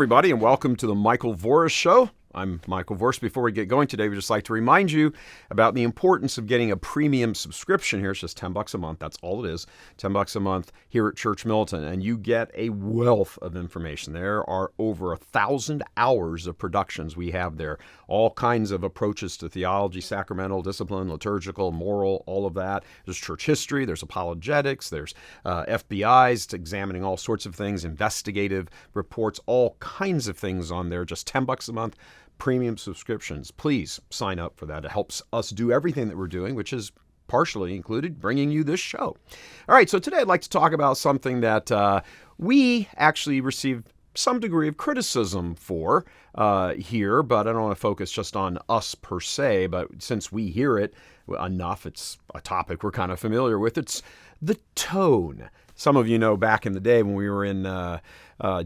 everybody, and welcome to the Michael Voris Show. I'm Michael Voris. Before we get going today, we'd just like to remind you about the importance of getting a premium subscription here. It's just $10 a month. That's all it is. $10 a month here at Church Militant, and you get a wealth of information. There are over 1,000 hours of productions we have there. All kinds of approaches to theology, sacramental, discipline, liturgical, moral, all of that. There's church history. There's apologetics. There's FBIs examining all sorts of things, investigative reports, all kinds of things on there. Just $10 a month. Premium subscriptions. Please sign up for that. It helps us do everything that we're doing, which is partially included bringing you this show. All right, so today I'd like to talk about something that we actually received some degree of criticism for here, but I don't want to focus just on us per se, but since we hear it enough, it's a topic we're kind of familiar with. It's the tone. Some of you know back in the day when we were in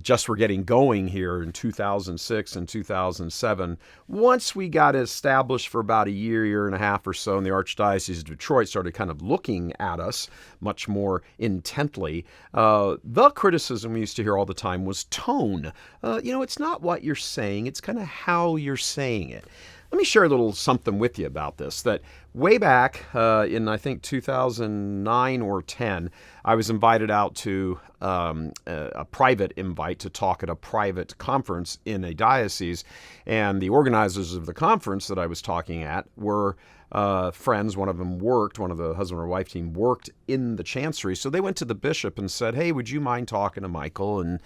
just were getting going here in 2006 and 2007. Once we got established for about a year and a half or so, and the Archdiocese of Detroit started kind of looking at us much more intently, the criticism we used to hear all the time was tone. It's not what you're saying, it's kind of how you're saying it. Let me share a little something with you about this, that way back in, I think, 2009 or 10, I was invited out to a private invite to talk at a private conference in a diocese, and the organizers of the conference that I was talking at were friends. One of the husband or wife team worked in the chancery, so they went to the bishop and said, hey, would you mind talking to Michael and,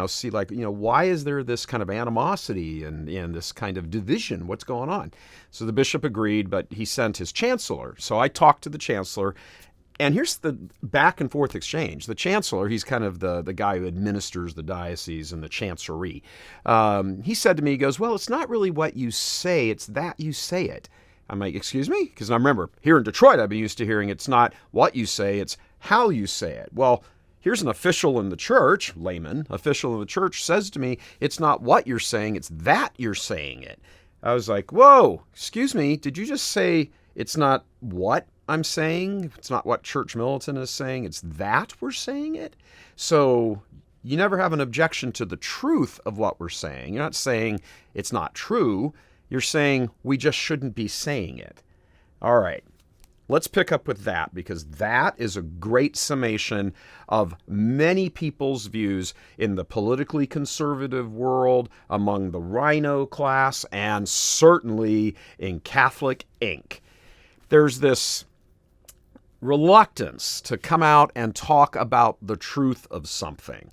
see why is there this kind of animosity and this kind of division? What's going on? So the bishop agreed, but he sent his chancellor. So I talked to the chancellor, and here's the back and forth exchange. The chancellor, he's kind of the guy who administers the diocese and the chancery. He said to me, he goes, well, it's not really what you say, it's that you say it. I'm like, excuse me? Because I remember here in Detroit, I've been used to hearing it's not what you say, it's how you say it. Well, here's an official in the church, layman, official in the church says to me, it's not what you're saying, it's that you're saying it. I was like, whoa, excuse me, did you just say it's not what I'm saying? It's not what Church Militant is saying, it's that we're saying it? So you never have an objection to the truth of what we're saying. You're not saying it's not true. You're saying we just shouldn't be saying it. All right, let's pick up with that, because that is a great summation of many people's views in the politically conservative world, among the Rhino class, and certainly in Catholic Inc. There's this reluctance to come out and talk about the truth of something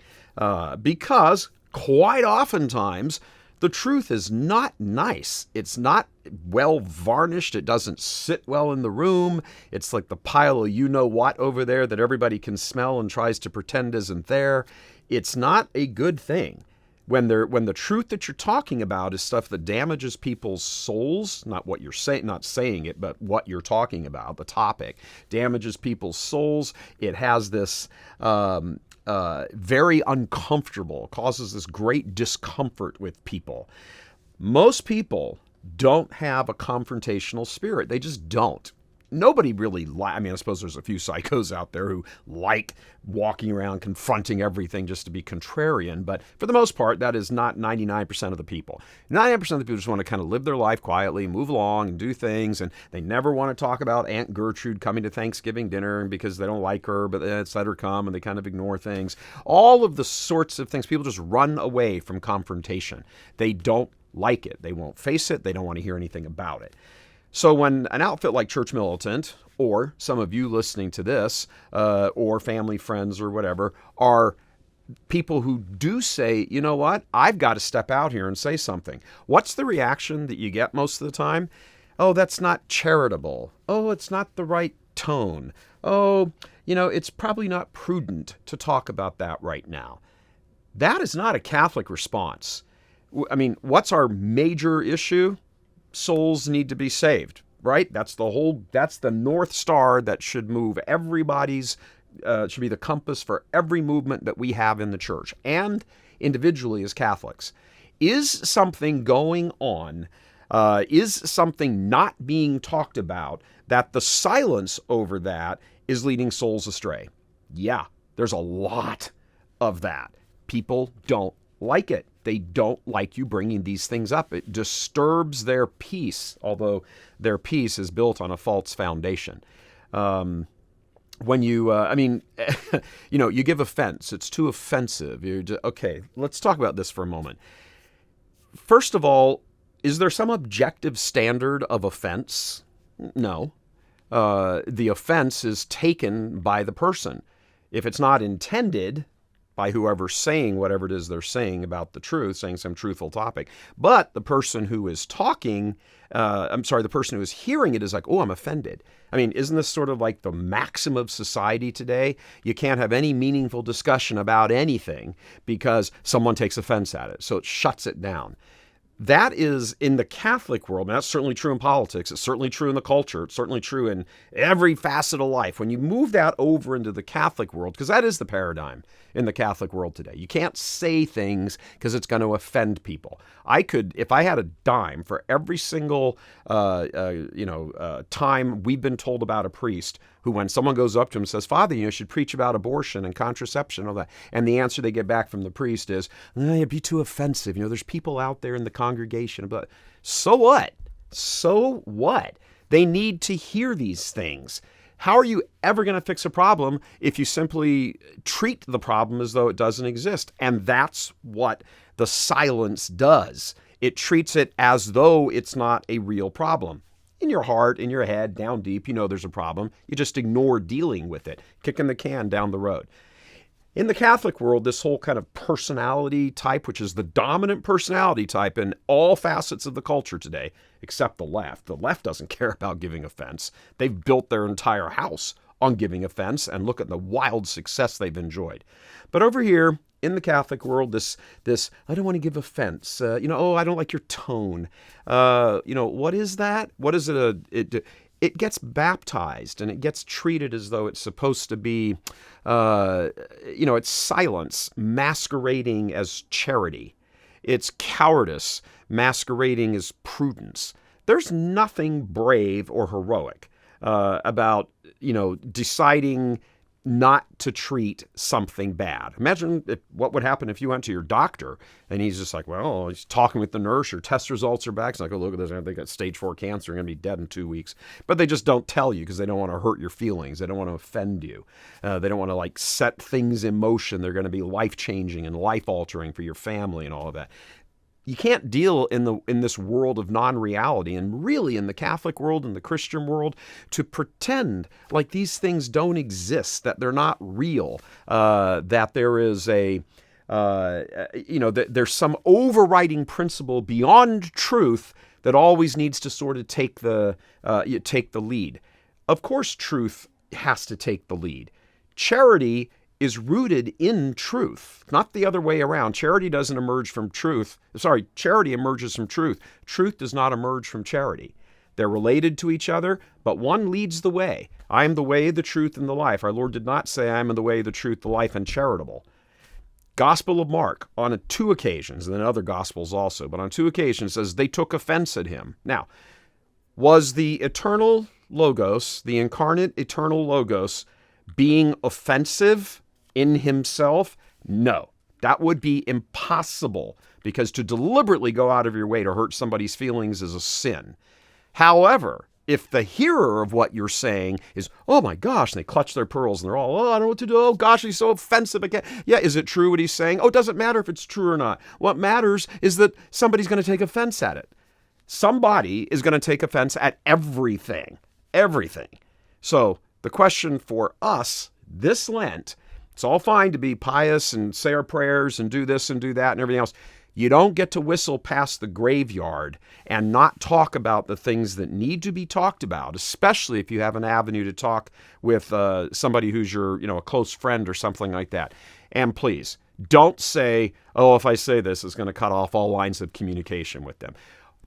because quite oftentimes the truth is not nice. It's not well varnished. It doesn't sit well in the room. It's like the pile of you-know-what over there that everybody can smell and tries to pretend isn't there. It's not a good thing. When the truth that you're talking about is stuff that damages people's souls, not what you're saying, not saying it, but what you're talking about, the topic, damages people's souls. It has this very uncomfortable, causes this great discomfort with people. Most people don't have a confrontational spirit. They just don't. Nobody really I suppose there's a few psychos out there who like walking around confronting everything just to be contrarian, but for the most part, that is not 99% of the people. 99% of the people just want to kind of live their life quietly, move along and do things, and they never want to talk about Aunt Gertrude coming to Thanksgiving dinner because they don't like her, but let's let her come, and they kind of ignore things. All of the sorts of things, people just run away from confrontation. They don't like it. They won't face it. They don't want to hear anything about it. So when an outfit like Church Militant, or some of you listening to this, or family, friends, or whatever, are people who do say, you know what, I've got to step out here and say something. What's the reaction that you get most of the time? Oh, that's not charitable. Oh, it's not the right tone. Oh, it's probably not prudent to talk about that right now. That is not a Catholic response. I mean, what's our major issue? Souls need to be saved, right? That's the North Star that should move everybody's, should be the compass for every movement that we have in the church and individually as Catholics. Is something going on? Is something not being talked about that the silence over that is leading souls astray? Yeah, there's a lot of that. People don't like it. They don't like you bringing these things up. It disturbs their peace, although their peace is built on a false foundation. When you, you give offense. It's too offensive. Okay, let's talk about this for a moment. First of all, is there some objective standard of offense? No. The offense is taken by the person. If it's not intended by whoever's saying whatever it is they're saying about the truth, saying some truthful topic, but the person who is talking, the person who is hearing it is like, oh, I'm offended. I mean, isn't this sort of like the maxim of society today? You can't have any meaningful discussion about anything because someone takes offense at it, so it shuts it down. That is in the Catholic world, and that's certainly true in politics. It's certainly true in the culture. It's certainly true in every facet of life. When you move that over into the Catholic world, because that is the paradigm in the Catholic world today, you can't say things because it's going to offend people. I could, if I had a dime for every single time we've been told about a priest who, when someone goes up to him and says, Father, you should preach about abortion and contraception and all that, and the answer they get back from the priest is, it'd be too offensive. There's people out there in the congregation. But so what? So what? They need to hear these things. How are you ever going to fix a problem if you simply treat the problem as though it doesn't exist? And that's what the silence does. It treats it as though it's not a real problem. In your heart, in your head, down deep, there's a problem. You just ignore dealing with it, kicking the can down the road. In the Catholic world, this whole kind of personality type, which is the dominant personality type in all facets of the culture today, except the left doesn't care about giving offense. They've built their entire house on giving offense, and look at the wild success they've enjoyed. But over here in the Catholic world, this I don't want to give offense. I don't like your tone. What is that? What is it? It gets baptized and it gets treated as though it's supposed to be, it's silence masquerading as charity. It's cowardice masquerading as prudence. There's nothing brave or heroic about, deciding not to treat something bad. Imagine what would happen if you went to your doctor and he's just like, well, he's talking with the nurse, your test results are back. It's like, oh, look at this. They got stage 4 cancer. They're going to be dead in 2 weeks. But they just don't tell you because they don't want to hurt your feelings. They don't want to offend you. They don't want to set things in motion. They're going to be life-changing and life-altering for your family and all of that. You can't deal in this world of non-reality, and really in the Catholic world and the Christian world, to pretend like these things don't exist, that they're not real, that there is there's some overriding principle beyond truth that always needs to sort of take the lead. Of course, truth has to take the lead. Charity is rooted in truth, not the other way around. Charity doesn't emerge from truth. Charity emerges from truth. Truth does not emerge from charity. They're related to each other, but one leads the way. I am the way, the truth, and the life. Our Lord did not say, I am the way, the truth, the life, and charitable. Gospel of Mark, on 2 occasions, and then other Gospels also, but on 2 occasions says they took offense at him. Now, was the eternal Logos, the incarnate eternal Logos, being offensive in himself? No, that would be impossible, because to deliberately go out of your way to hurt somebody's feelings is a sin. However, if the hearer of what you're saying is, oh my gosh, and they clutch their pearls and they're all, I don't know what to do. Oh gosh, he's so offensive again. Yeah, is it true what he's saying? Oh, it doesn't matter if it's true or not. What matters is that somebody's going to take offense at it. Somebody is going to take offense at everything. Everything. So the question for us this Lent, it's all fine to be pious and say our prayers and do this and do that and everything else. You don't get to whistle past the graveyard and not talk about the things that need to be talked about, especially if you have an avenue to talk with somebody who's your, a close friend or something like that. And please, don't say, oh, if I say this, it's going to cut off all lines of communication with them.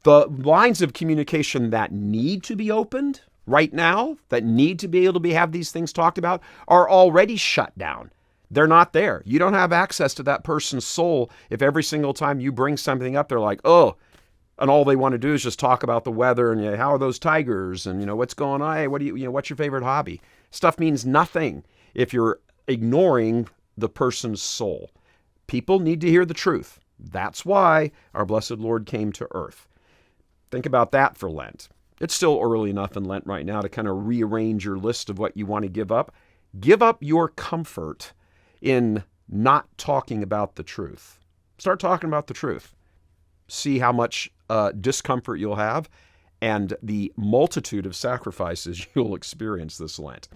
The lines of communication that need to be opened right now, that need to be able to have these things talked about, are already shut down. They're not there. You don't have access to that person's soul if every single time you bring something up, they're like, oh, and all they want to do is just talk about the weather and how are those tigers and what's going on? Hey, what's your favorite hobby? Stuff means nothing if you're ignoring the person's soul. People need to hear the truth. That's why our blessed Lord came to earth. Think about that for Lent. It's still early enough in Lent right now to kind of rearrange your list of what you want to give up. Give up your comfort in not talking about the truth. Start talking about the truth. See how much discomfort you'll have and the multitude of sacrifices you'll experience this Lent.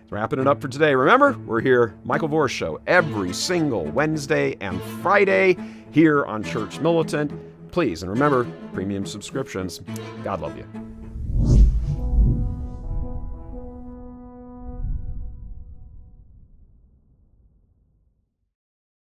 Wrapping it up for today. Remember, we're here, Michael Voris Show, every single Wednesday and Friday here on Church Militant. Please, and remember, premium subscriptions. God love you.